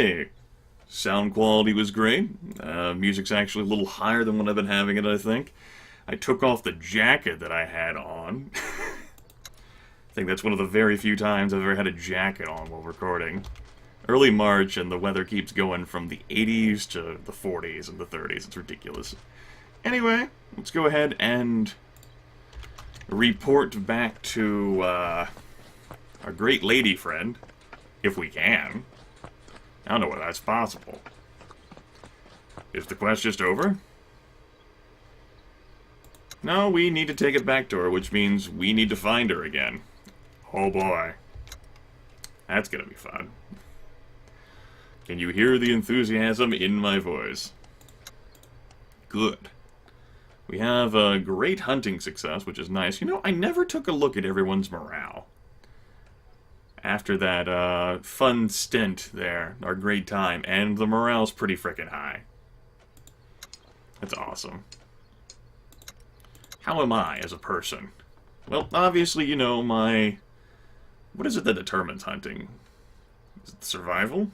hey, sound quality was great. Music's actually a little higher than what I've been having it, I think. I took off the jacket that I had on. I think that's one of the very few times I've ever had a jacket on while recording. Early March, and the weather keeps going from the 80s to the 40s and the 30s. It's ridiculous. Anyway, let's go ahead and report back to our great lady friend, if we can. I don't know whether that's possible. Is the quest just over? No, we need to take it back to her, which means we need to find her again. Oh boy. That's gonna be fun. Can you hear the enthusiasm in my voice? Good. We have a great hunting success, which is nice. You know, I never took a look at everyone's morale. After that fun stint there, our great time, and the morale's pretty frickin' high. That's awesome. How am I as a person? Well, obviously, you know, my... What is it that determines hunting? Is it survival?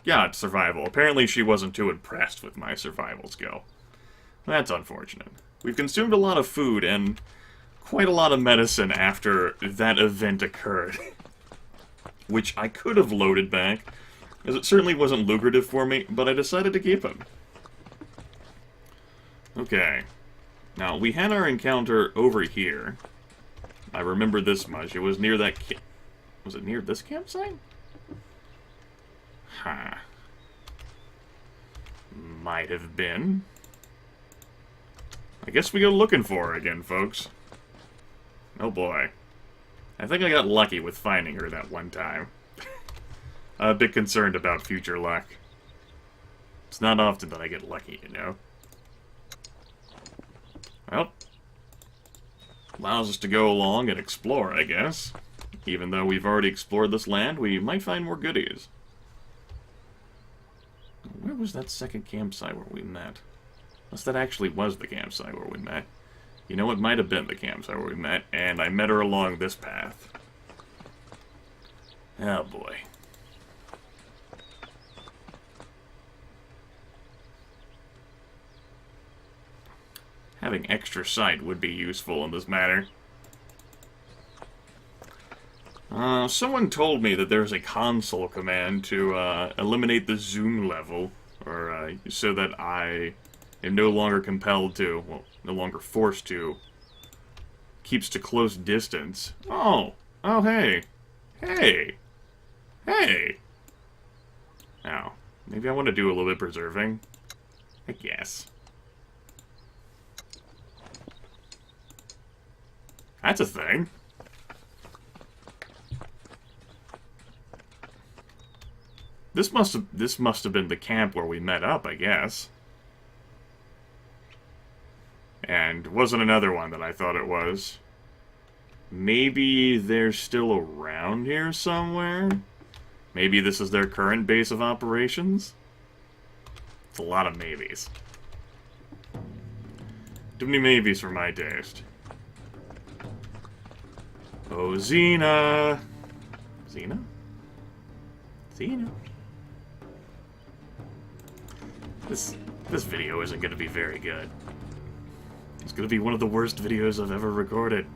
Yeah, it's survival. Apparently she wasn't too impressed with my survival skill. That's unfortunate. We've consumed a lot of food and quite a lot of medicine after that event occurred. Which I could have loaded back, as it certainly wasn't lucrative for me, but I decided to keep them. Okay. Now, we had our encounter over here. I remember this much. It was near that was it near this campsite? Huh. Might have been. I guess we go looking for her again, folks. Oh boy. I think I got lucky with finding her that one time. I'm a bit concerned about future luck. It's not often that I get lucky, you know? Well, allows us to go along and explore, I guess. Even though we've already explored this land, we might find more goodies. Where was that second campsite where we met? Unless that actually was the campsite where we met. You know, it might have been the campsite where we met, and I met her along this path. Oh boy. Having extra sight would be useful in this matter. Someone told me that there's a console command to eliminate the zoom level, or so that I am no longer compelled to, well, no longer forced to, keeps to close distance. Oh, hey, hey, hey. Now, maybe I want to do a little bit preserving, I guess. That's a thing. This must have been the camp where we met up, I guess. And wasn't another one that I thought it was. Maybe they're still around here somewhere? Maybe this is their current base of operations? It's a lot of maybes. Too many maybes for my taste. Oh, Xena! Xena? Xena? This video isn't going to be very good. It's going to be one of the worst videos I've ever recorded.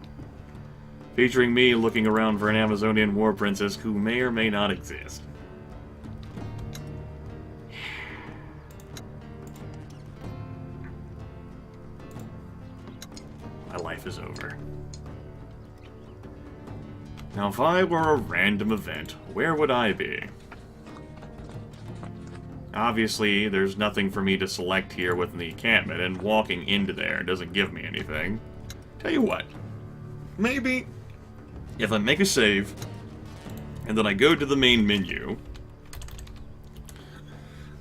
Featuring me looking around for an Amazonian war princess who may or may not exist. My life is over. Now, if I were a random event, where would I be? Obviously, there's nothing for me to select here within the encampment, and walking into there doesn't give me anything. Tell you what, maybe if I make a save, and then I go to the main menu,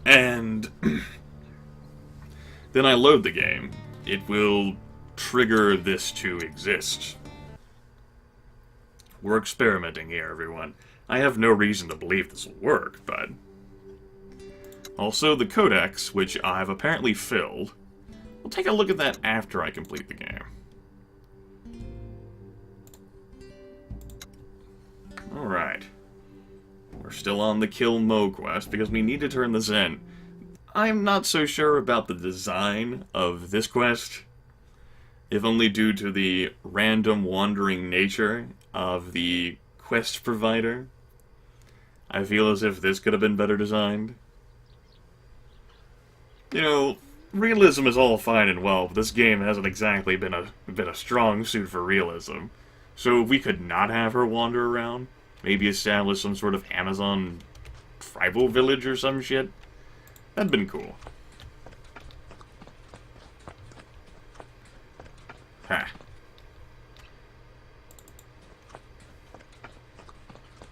and then I load the game, it will trigger this to exist. We're experimenting here, everyone. I have no reason to believe this will work, but... Also, the codex, which I've apparently filled. We'll take a look at that after I complete the game. Alright. We're still on the Kill Mo quest because we need to turn this in. I'm not so sure about the design of this quest, if only due to the random wandering nature of the quest provider. I feel as if this could have been better designed. You know, realism is all fine and well, but this game hasn't exactly been a strong suit for realism. So if we could not have her wander around, maybe establish some sort of Amazon tribal village or some shit, that'd been cool. Ha.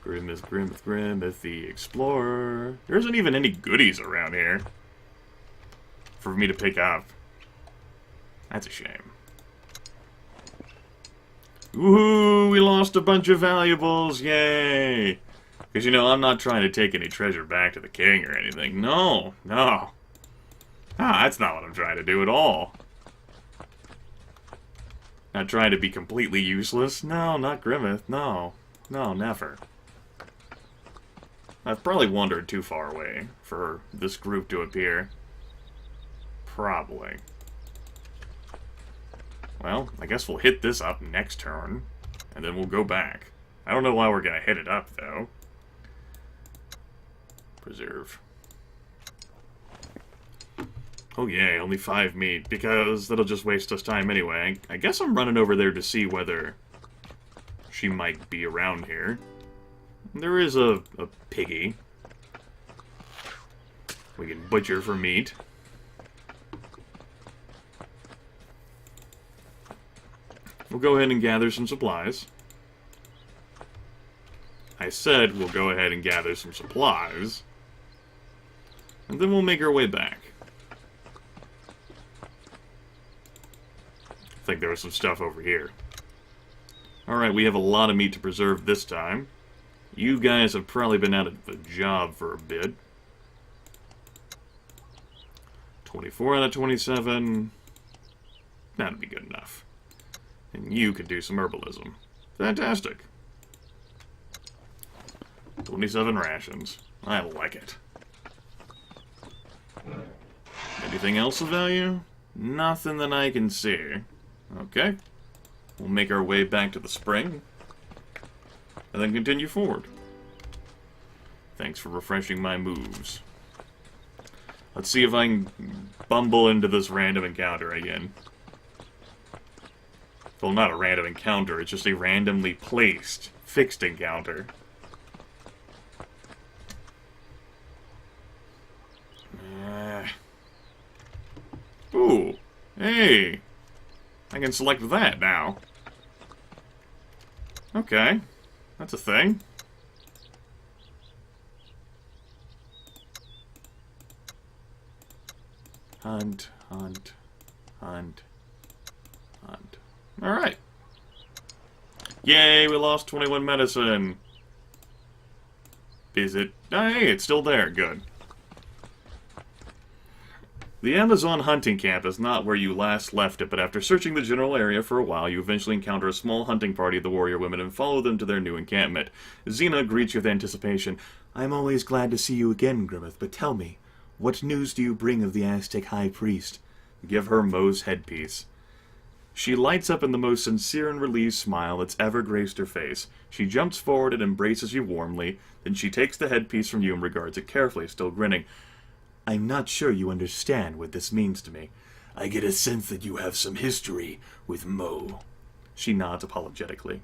Grimith the Explorer. There isn't even any goodies around here for me to pick up. That's a shame. Woohoo! We lost a bunch of valuables! Yay! Because, you know, I'm not trying to take any treasure back to the king or anything. No, no. Ah, that's not what I'm trying to do at all. Not trying to be completely useless. No, not Grimith. No. No, never. I've probably wandered too far away for this group to appear. Probably. Well, I guess we'll hit this up next turn, and then we'll go back. I don't know why we're gonna hit it up, though. Preserve. Oh yay, only 5 meat, because that'll just waste us time anyway. I guess I'm running over there to see whether she might be around here. There is a piggy. We can butcher for meat. We'll go ahead and gather some supplies. I said we'll go ahead and gather some supplies. And then we'll make our way back. I think there was some stuff over here. Alright, we have a lot of meat to preserve this time. You guys have probably been out of the job for a bit. 24 out of 27. That'd be good enough. And you could do some herbalism. Fantastic. 27 rations. I like it. Anything else of value? Nothing that I can see. Okay. We'll make our way back to the spring. And then continue forward. Thanks for refreshing my moves. Let's see if I can bumble into this random encounter again. Well, not a random encounter, it's just a randomly placed, fixed encounter. Ooh, hey! I can select that now. Okay, that's a thing. Hunt, hunt, hunt, hunt. Alright. Yay, we lost 21 medicine. Is it? Oh, hey, it's still there. Good. The Amazon hunting camp is not where you last left it, but after searching the general area for a while, you eventually encounter a small hunting party of the warrior women and follow them to their new encampment. Xena greets you with anticipation. I'm always glad to see you again, Grimith, but tell me, what news do you bring of the Aztec High Priest? Give her Mo's headpiece. She lights up in the most sincere and relieved smile that's ever graced her face. She jumps forward and embraces you warmly, then she takes the headpiece from you and regards it carefully, still grinning. I'm not sure you understand what this means to me. I get a sense that you have some history with Mo. She nods apologetically.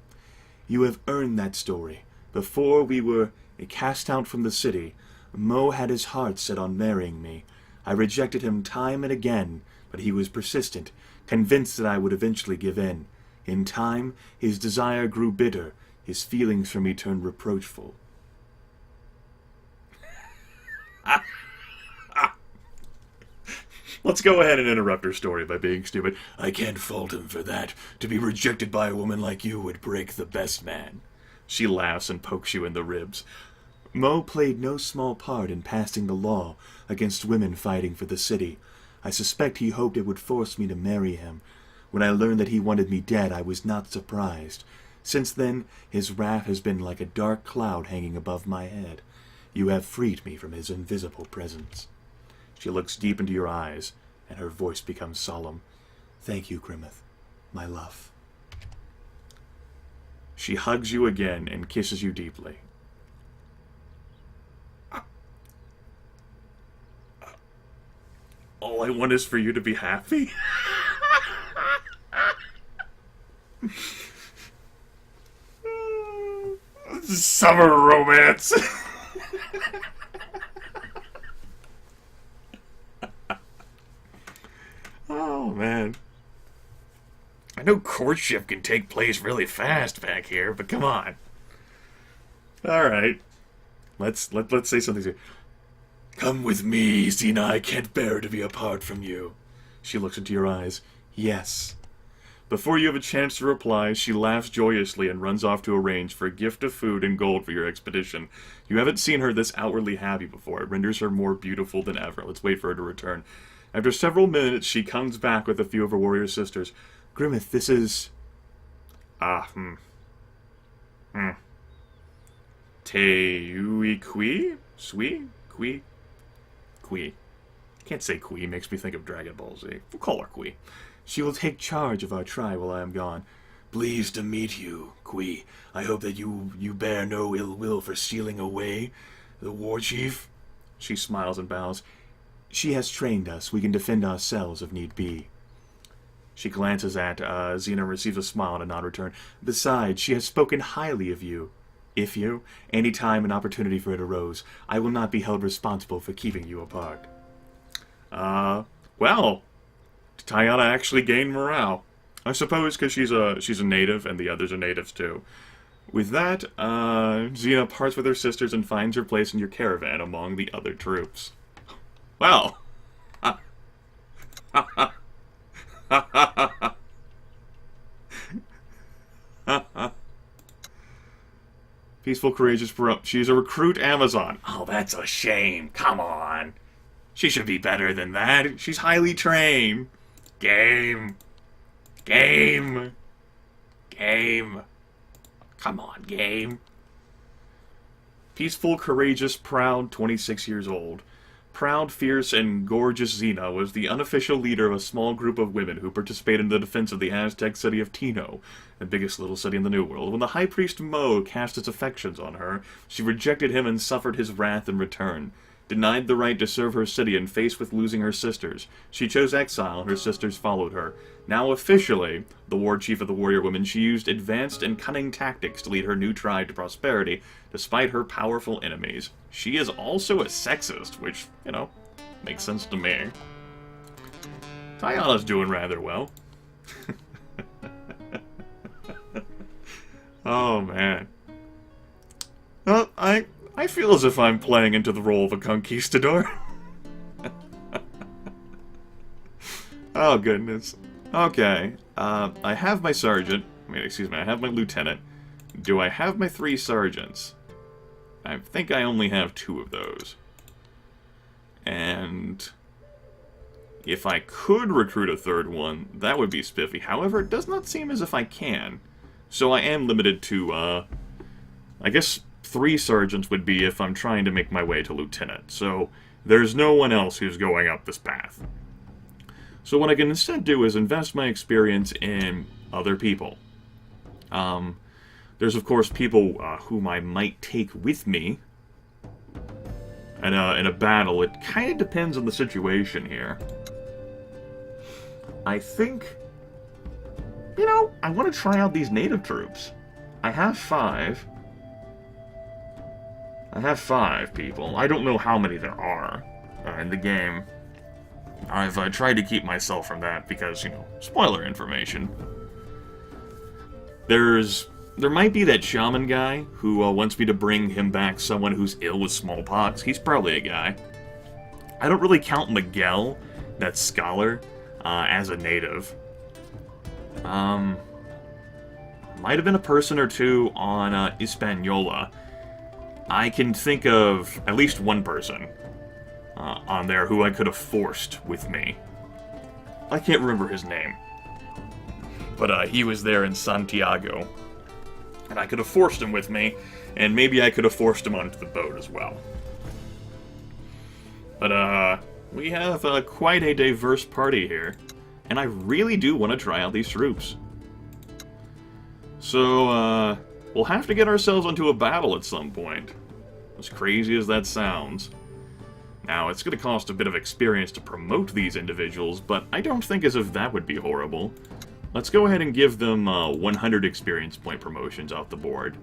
You have earned that story. Before we were cast out from the city, Mo had his heart set on marrying me. I rejected him time and again, but he was persistent, convinced that I would eventually give in. In time, his desire grew bitter. His feelings for me turned reproachful. Let's go ahead and interrupt her story by being stupid. I can't fault him for that. To be rejected by a woman like you would break the best man. She laughs and pokes you in the ribs. Mo played no small part in passing the law against women fighting for the city. I suspect he hoped it would force me to marry him. When I learned that he wanted me dead, I was not surprised. Since then, his wrath has been like a dark cloud hanging above my head. You have freed me from his invisible presence. She looks deep into your eyes, and her voice becomes solemn. Thank you, Grimith, my love. She hugs you again and kisses you deeply. All I want is for you to be happy. Summer romance. Oh, man. I know courtship can take place really fast back here, but come on. All right. Let's say something here. Come with me, Xena. I can't bear to be apart from you. She looks into your eyes. Yes. Before you have a chance to reply, she laughs joyously and runs off to arrange for a gift of food and gold for your expedition. You haven't seen her this outwardly happy before. It renders her more beautiful than ever. Let's wait for her to return. After several minutes, she comes back with a few of her warrior sisters. Grimith, this is... Tei-ui-kui? Sui? Kui? Kui. Can't say Kui, makes me think of Dragon Ball Z. We'll call her Kui. She will take charge of our tribe while I am gone. Pleased to meet you, Kui. I hope that you bear no ill will for stealing away the war chief. She smiles and bows. She has trained us. We can defend ourselves if need be. She glances at Xena and receives a smile and a nod return. Besides, she has spoken highly of you. If you, any time an opportunity for it arose, I will not be held responsible for keeping you apart. Well, Tayana actually gained morale. I suppose because she's a native and the others are natives too. With that, Xena parts with her sisters and finds her place in your caravan among the other troops. Well. Peaceful, courageous, she's a recruit Amazon. Oh, that's a shame. Come on. She should be better than that. She's highly trained. Game. Game. Game. Come on, game. Peaceful, courageous, proud, 26 years old. Proud, fierce, and gorgeous Xena was the unofficial leader of a small group of women who participated in the defense of the Aztec city of Tino, the biggest little city in the New World. When the High Priest Mo cast his affections on her, she rejected him and suffered his wrath in return. Denied the right to serve her city and faced with losing her sisters, she chose exile and her sisters followed her. Now officially, the war chief of the warrior women, she used advanced and cunning tactics to lead her new tribe to prosperity, despite her powerful enemies. She is also a sexist, which, you know, makes sense to me. Tayana's doing rather well. Oh, man. Well, I feel as if I'm playing into the role of a conquistador. Oh, goodness. Okay, I have my sergeant. I have my lieutenant. Do I have my 3 sergeants? I think I only have 2 of those. And if I could recruit a 3rd one, that would be spiffy. However, it does not seem as if I can. So I am limited to, I guess 3 sergeants would be if I'm trying to make my way to lieutenant. So there's no one else who's going up this path. So what I can instead do is invest my experience in other people. There's, of course, people whom I might take with me in a battle. It kind of depends on the situation here. I think, you know, I want to try out these native troops. I have 5. I have 5 people. I don't know how many there are in the game. I've tried to keep myself from that because, you know, spoiler information. There might be that shaman guy who wants me to bring him back someone who's ill with smallpox. He's probably a guy. I don't really count Miguel, that scholar, as a native. Might have been a person or 2 on Hispaniola. I can think of at least one person on there who I could have forced with me. I can't remember his name. But he was there in Santiago. And I could have forced him with me, and maybe I could have forced him onto the boat as well. But, we have quite a diverse party here. And I really do want to try out these troops. So, we'll have to get ourselves into a battle at some point. As crazy as that sounds. Now, it's going to cost a bit of experience to promote these individuals, but I don't think as if that would be horrible. Let's go ahead and give them 100 experience point promotions off the board.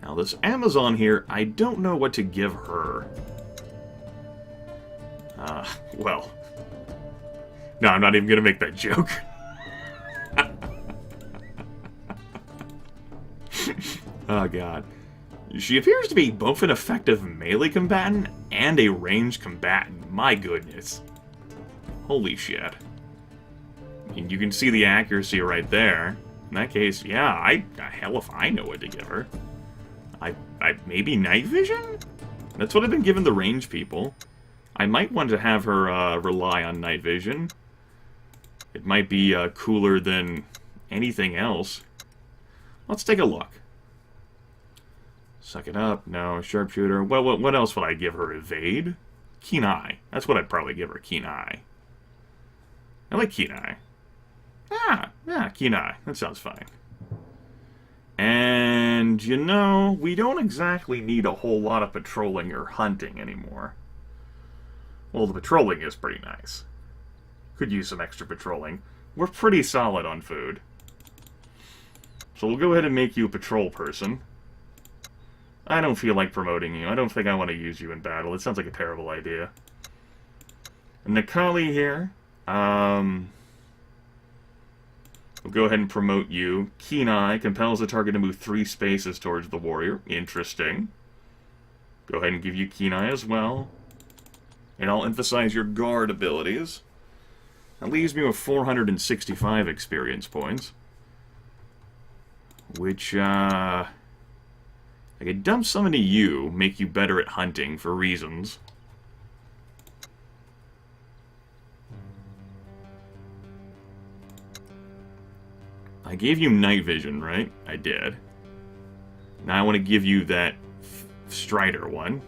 Now, this Amazon here, I don't know what to give her. Well. No, I'm not even going to make that joke. Oh, God. She appears to be both an effective melee combatant and a ranged combatant. My goodness. Holy shit. And you can see the accuracy right there. In that case, yeah, hell if I know what to give her. Maybe night vision? That's what I've been giving the range people. I might want to have her rely on night vision. It might be cooler than anything else. Let's take a look. Suck it up. No. Sharpshooter. Well, what else would I give her? Evade? Keen Eye. That's what I'd probably give her. Keen Eye. I like Keen Eye. Yeah, Keen Eye. That sounds fine. And, you know, we don't exactly need a whole lot of patrolling or hunting anymore. Well, the patrolling is pretty nice. Could use some extra patrolling. We're pretty solid on food. So we'll go ahead and make you a patrol person. I don't feel like promoting you. I don't think I want to use you in battle. It sounds like a terrible idea. And Nikali here. We'll go ahead and promote you. Keen Eye compels the target to move 3 spaces towards the warrior. Interesting. Go ahead and give you Keen Eye as well. And I'll emphasize your guard abilities. That leaves me with 465 experience points. Which, I could dump some into you, make you better at hunting for reasons. I gave you night vision, right? I did. Now I want to give you that Strider one.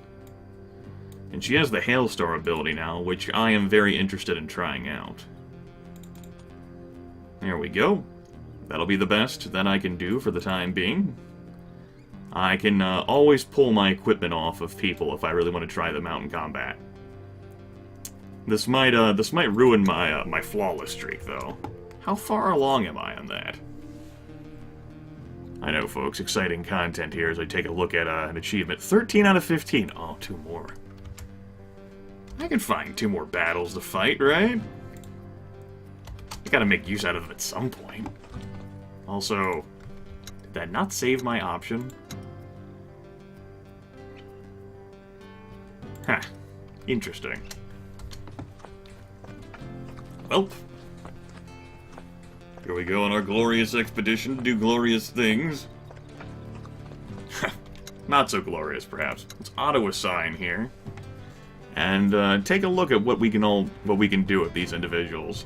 And she has the Hailstorm ability now, which I am very interested in trying out. There we go. That'll be the best that I can do for the time being. I can always pull my equipment off of people if I really want to try them out in combat. This might ruin my my flawless streak, though. How far along am I on that? I know, folks. Exciting content here as I take a look at an achievement. 13 out of 15. Oh, 2 more. I can find 2 more battles to fight, right? I gotta make use out of them at some point. Also, did that not save my option? Huh. Interesting. Well, here we go on our glorious expedition to do glorious things. Not so glorious, perhaps. Let's auto-assign here. And take a look at what we can do with these individuals.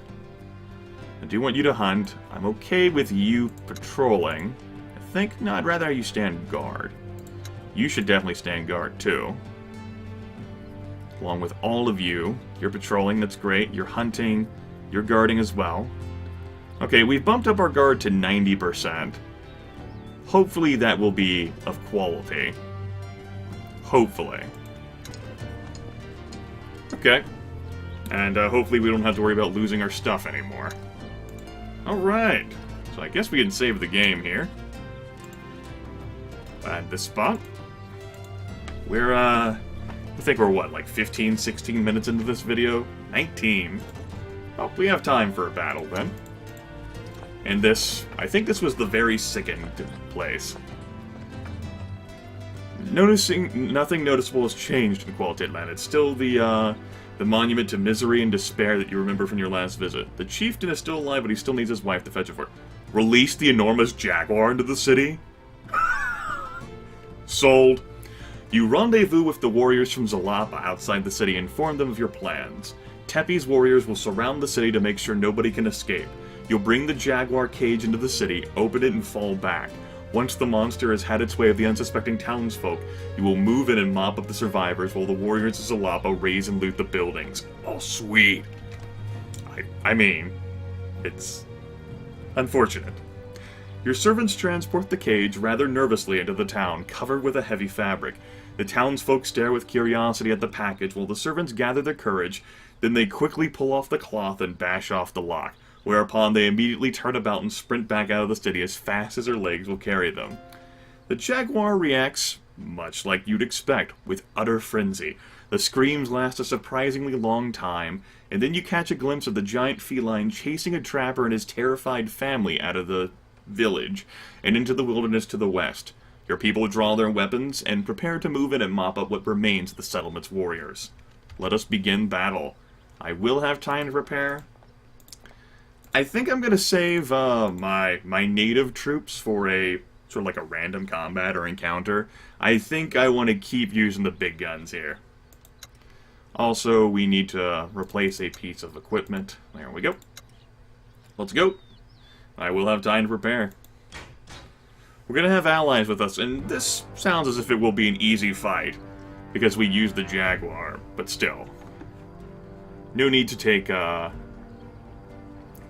I do want you to hunt. I'm okay with you patrolling. I think, no, I'd rather you stand guard. You should definitely stand guard, too. Along with all of you. You're patrolling, that's great. You're hunting. You're guarding as well. Okay, we've bumped up our guard to 90%. Hopefully that will be of quality. Hopefully. Okay. And hopefully we don't have to worry about losing our stuff anymore. Alright. So I guess we can save the game here. At this spot. We're, I think we're what, like 15, 16 minutes into this video? 19. Oh, we have time for a battle then. And this, I think this was the very second place. Noticing nothing noticeable has changed in Quality Land. It's still the monument to misery and despair that you remember from your last visit. The chieftain is still alive, but he still needs his wife to fetch it for. Release the enormous jaguar into the city? Sold. You rendezvous with the warriors from Zalapa outside the city and inform them of your plans. Tepe's warriors will surround the city to make sure nobody can escape. You'll bring the jaguar cage into the city, open it and fall back. Once the monster has had its way of the unsuspecting townsfolk, you will move in and mop up the survivors while the warriors of Zalapa raise and loot the buildings. Oh, sweet. I mean, it's unfortunate. Your servants transport the cage rather nervously into the town, covered with a heavy fabric. The townsfolk stare with curiosity at the package while the servants gather their courage. Then they quickly pull off the cloth and bash off the lock, whereupon they immediately turn about and sprint back out of the city as fast as their legs will carry them. The jaguar reacts, much like you'd expect, with utter frenzy. The screams last a surprisingly long time, and then you catch a glimpse of the giant feline chasing a trapper and his terrified family out of the village and into the wilderness to the west. Your people draw their weapons and prepare to move in and mop up what remains of the settlement's warriors. Let us begin battle. I will have time to prepare. I think I'm going to save my native troops for a sort of like a random combat or encounter. I think I want to keep using the big guns here. Also, we need to replace a piece of equipment. There we go. Let's go. I will have time to prepare. We're going to have allies with us, and this sounds as if it will be an easy fight, because we use the Jaguar, but still. No need to take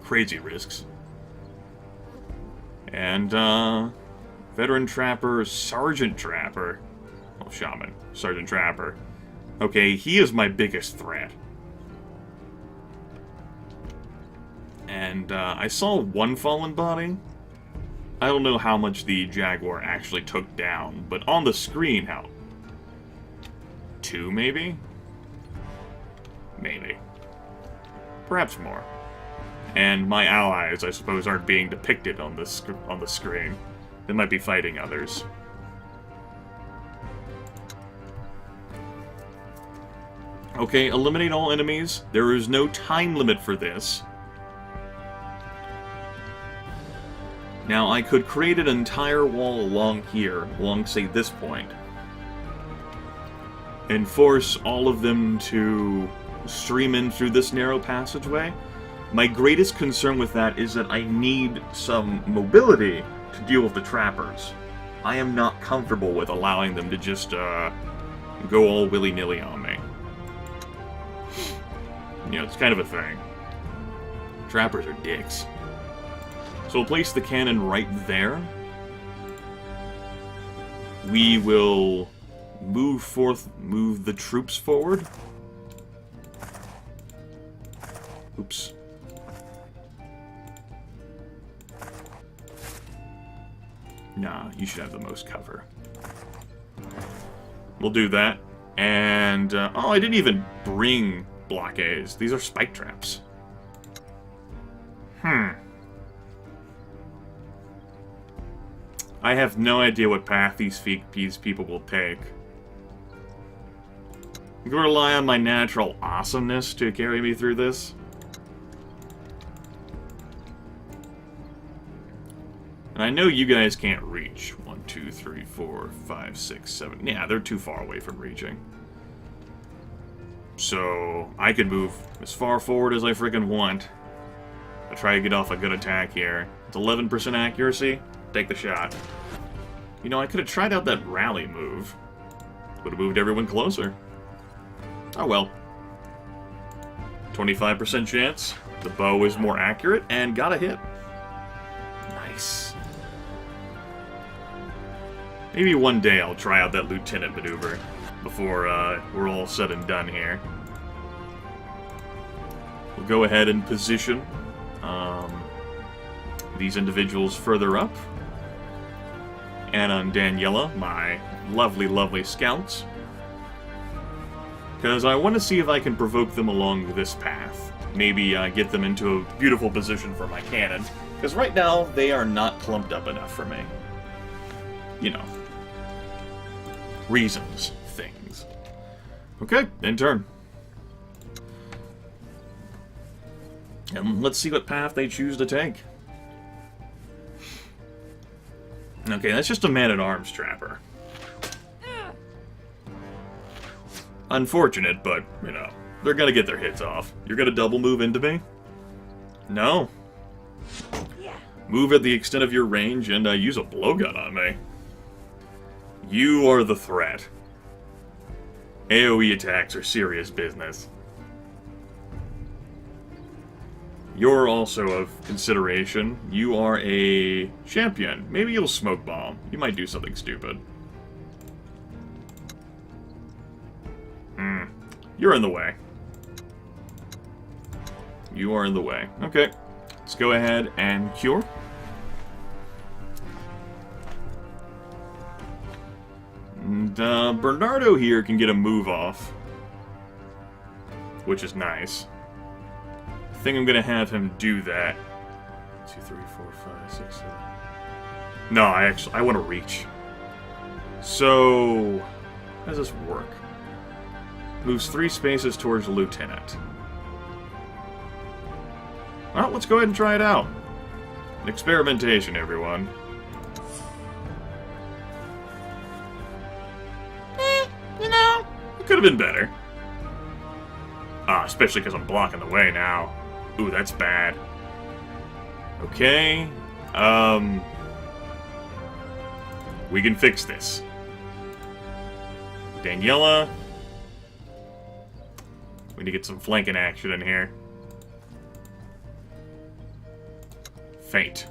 crazy risks. And, veteran trapper, sergeant trapper. Oh, shaman. Sergeant trapper. Okay, he is my biggest threat. And, I saw one fallen body. I don't know how much the Jaguar actually took down, but on the screen, how? 2, maybe? Maybe. Perhaps more. And my allies, I suppose, aren't being depicted on the screen. They might be fighting others. Okay, eliminate all enemies. There is no time limit for this. Now, I could create an entire wall along here, along, say, this point, and force all of them to stream in through this narrow passageway. My greatest concern with that is that I need some mobility to deal with the trappers. I am not comfortable with allowing them to just go all willy-nilly on me. You know, it's kind of a thing. Trappers are dicks. So we'll place the cannon right there. We will move the troops forward. Oops. Nah, you should have the most cover. We'll do that. And, oh, I didn't even bring blockades. These are spike traps. I have no idea what path these people will take. I'm going to rely on my natural awesomeness to carry me through this. And I know you guys can't reach. 1, 2, 3, 4, 5, 6, 7. Yeah, they're too far away from reaching. So, I could move as far forward as I freaking want. I'll try to get off a good attack here. It's 11% accuracy. Take the shot. You know, I could have tried out that rally move. Would have moved everyone closer. Oh well. 25% chance. The bow is more accurate and got a hit. Nice. Maybe one day I'll try out that lieutenant maneuver before we're all said and done here. We'll go ahead and position these individuals further up. Anna and Daniela, my lovely, lovely scouts. Because I want to see if I can provoke them along this path. Maybe get them into a beautiful position for my cannon. Because right now, they are not clumped up enough for me. You know. Reasons. Things. Okay, in turn. And let's see what path they choose to take. Okay, that's just a man-at-arms trapper. Unfortunate, but, you know, they're gonna get their hits off. You're gonna double move into me? No? Move at the extent of your range and use a blowgun on me. You are the threat. AoE attacks are serious business. You're also of consideration. You are a champion. Maybe you'll smoke bomb. You might do something stupid. You're in the way. You are in the way. Okay. Let's go ahead and cure. And Bernardo here can get a move off, which is nice. I think I'm gonna have him do that. 2, 3, 4, 5, 6, 7. No, I want to reach. So, how does this work? Moves 3 spaces towards the lieutenant. Well, let's go ahead and try it out. Experimentation, everyone. You know, it could have been better. Especially because I'm blocking the way now. Ooh, that's bad. Okay. We can fix this. Daniela. We need to get some flanking action in here. Fate.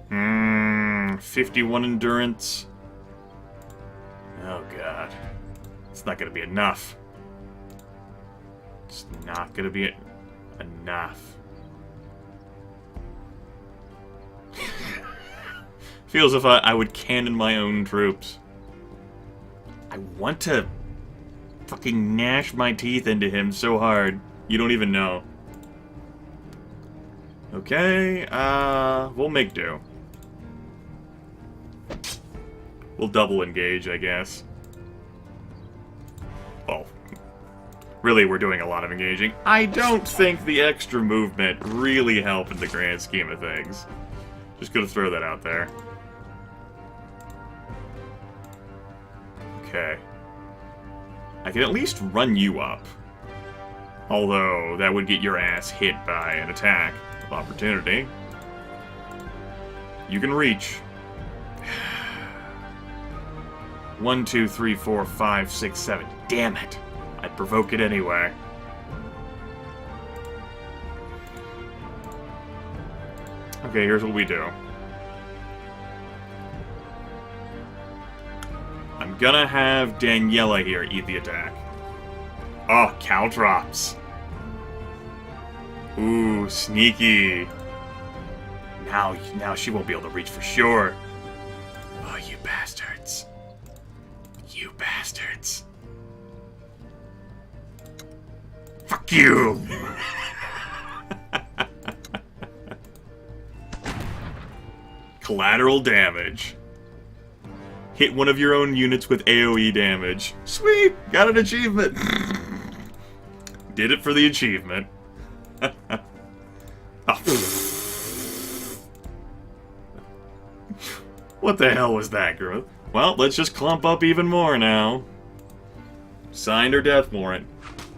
Hmm, 51 endurance. Oh god. It's not gonna be enough. It's not gonna be enough. Feels as if I would cannon my own troops. I want to fucking gnash my teeth into him so hard. You don't even know. Okay, we'll make do. We'll double engage, I guess. Well, really, we're doing a lot of engaging. I don't think the extra movement really helped in the grand scheme of things. Just gonna throw that out there. Okay. I can at least run you up. Although, that would get your ass hit by an attack of opportunity. You can reach. 1, 2, 3, 4, 5, 6, 7. Damn it! I'd provoke it anyway. Okay, here's what we do. I'm gonna have Daniela here eat the attack. Oh, caltrops. Ooh, sneaky. Now she won't be able to reach for sure. Oh, you bastards. You bastards. Fuck you! Collateral damage. Hit one of your own units with AoE damage. Sweet! Got an achievement! Did it for the achievement. Oh. What the hell was that, Grimith? Well, let's just clump up even more now. Signed her death warrant.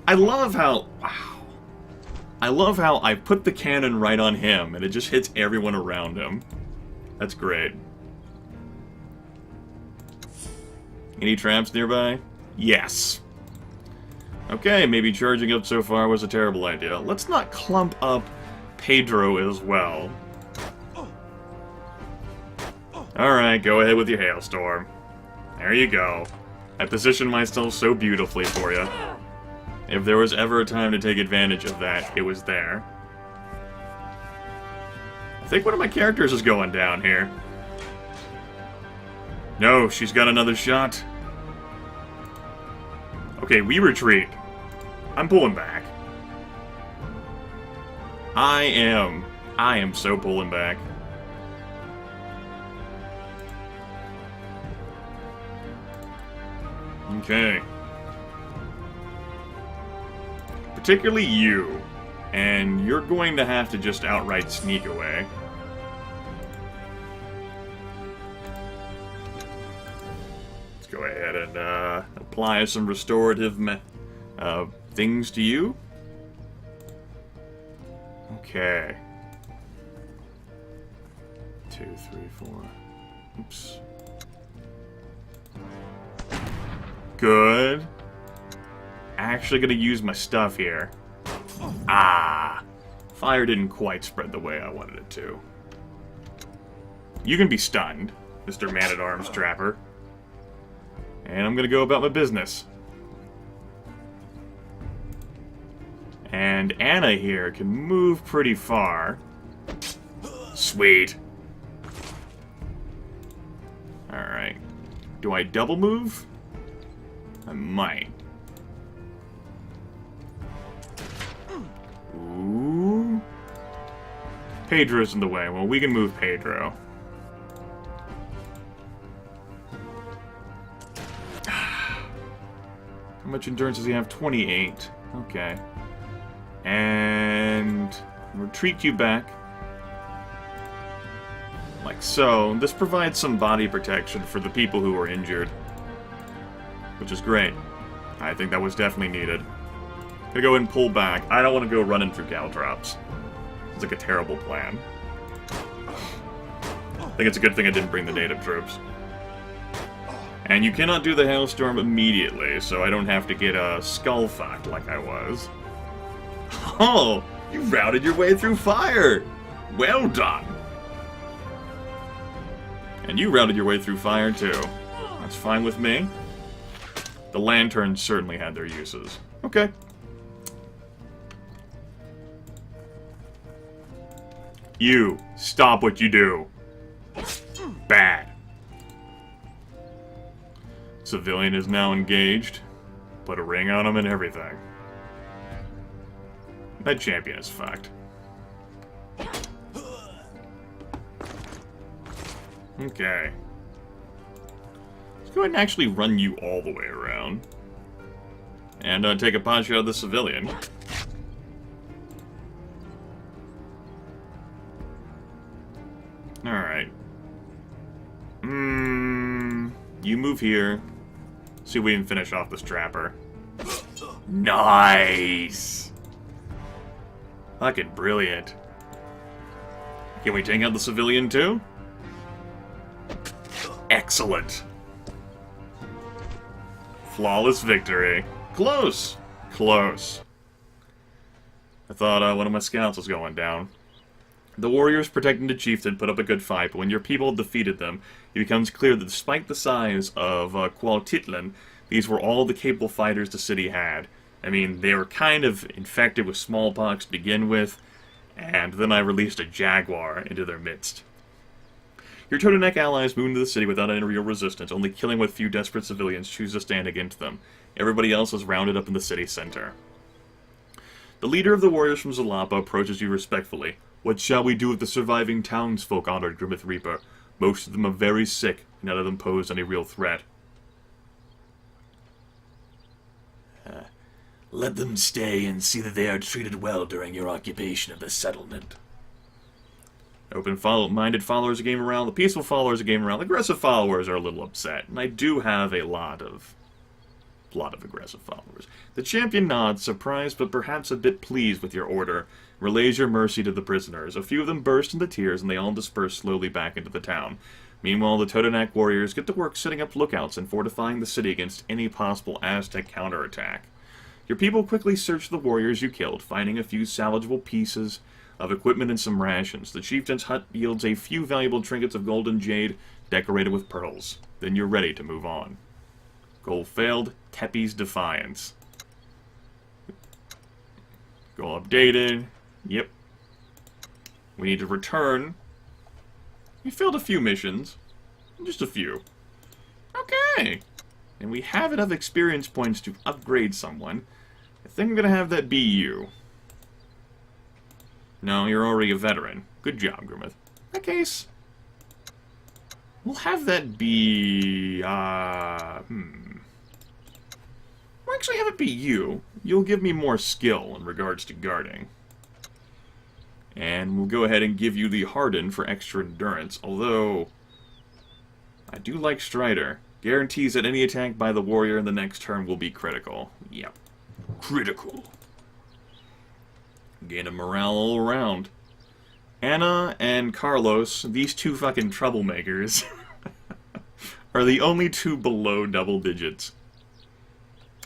I love how... Wow. I love how I put the cannon right on him, and it just hits everyone around him. That's great. Any traps nearby? Yes. Okay, maybe charging up so far was a terrible idea. Let's not clump up Pedro as well. Alright, go ahead with your hailstorm. There you go. I positioned myself so beautifully for you. If there was ever a time to take advantage of that, it was there. I think one of my characters is going down here. No, she's got another shot. Okay, we retreat. I'm pulling back. I am so pulling back. Okay. Particularly you. And you're going to have to just outright sneak away. Let's go ahead and apply some restorative things to you. Okay. 2, 3, 4. Oops. Good. Actually gonna use my stuff here. Ah! Fire didn't quite spread the way I wanted it to. You can be stunned, Mr. Man-at-Arms Trapper. And I'm gonna go about my business. And Anna here can move pretty far. Sweet. Alright. Do I double move? I might. Ooh. Pedro's in the way. Well, we can move Pedro. How much endurance does he have? 28. Okay. And retreat you back. Like so. This provides some body protection for the people who are injured. Which is great. I think that was definitely needed. Gonna go and pull back. I don't want to go running through Galdrops. It's like a terrible plan. I think it's a good thing I didn't bring the native troops. And you cannot do the Hailstorm immediately, so I don't have to get a skull-fucked like I was. Oh! You routed your way through fire! Well done! And you routed your way through fire, too. That's fine with me. The lanterns certainly had their uses. Okay. You, stop what you do. Bad. Civilian is now engaged. Put a ring on him and everything. That champion is fucked. Okay. Let's go ahead and actually run you all the way around. And take a pot shot of the civilian. Alright. You move here. See if we can finish off this trapper. Nice! Fucking brilliant. Can we take out the civilian too? Excellent. Flawless victory. Close! Close. I thought one of my scouts was going down. The warriors protecting the chieftain put up a good fight, but when your people defeated them, it becomes clear that despite the size of Cuautitlan, these were all the capable fighters the city had. I mean, they were kind of infected with smallpox to begin with, and then I released a jaguar into their midst. Your Totenek allies moved into the city without any real resistance, only killing what few desperate civilians choose to stand against them. Everybody else is rounded up in the city center. The leader of the warriors from Zalapa approaches you respectfully. What shall we do with the surviving townsfolk, honored Grimith Reaper? Most of them are very sick, and none of them pose any real threat. Let them stay and see that they are treated well during your occupation of the settlement. Open-minded followers of Game Morale, the peaceful followers of Game Morale, aggressive followers are a little upset, and I do have a lot of aggressive followers. The champion nods, surprised but perhaps a bit pleased with your order, relays your mercy to the prisoners. A few of them burst into tears, and they all disperse slowly back into the town. Meanwhile, the Totenek warriors get to work setting up lookouts and fortifying the city against any possible Aztec counterattack. Your people quickly search the warriors you killed, finding a few salvageable pieces of equipment and some rations. The chieftain's hut yields a few valuable trinkets of gold and jade decorated with pearls. Then you're ready to move on. Goal failed. Tepe's Defiance. Goal updated. Yep. We need to return. We failed a few missions. Just a few. Okay. And we have enough experience points to upgrade someone. I think I'm going to have that be you. No, you're already a veteran. Good job, Grimith. In that case, we'll have that be... We'll actually have it be you. You'll give me more skill in regards to guarding. And we'll go ahead and give you the Harden for extra endurance, although I do like Strider. Guarantees that any attack by the warrior in the next turn will be critical. Yep. Critical. Gain a morale all around. Anna and Carlos, these two fucking troublemakers, are the only two below double digits.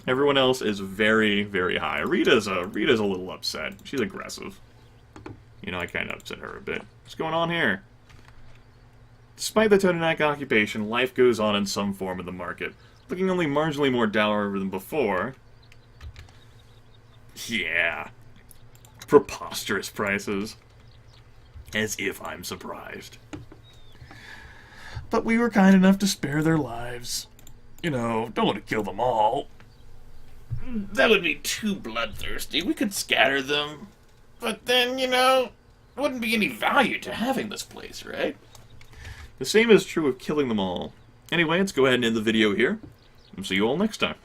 Everyone else is very, very high. Rita's a little upset. She's aggressive. You know, I kind of upset her a bit. What's going on here? Despite the Totonac occupation, life goes on in some form in the market. Looking only marginally more dour than before. Yeah. Preposterous prices. As if I'm surprised. But we were kind enough to spare their lives. You know, don't want to kill them all. That would be too bloodthirsty. We could scatter them. But then, you know, there wouldn't be any value to having this place, right? The same is true of killing them all. Anyway, let's go ahead and end the video here. And see you all next time.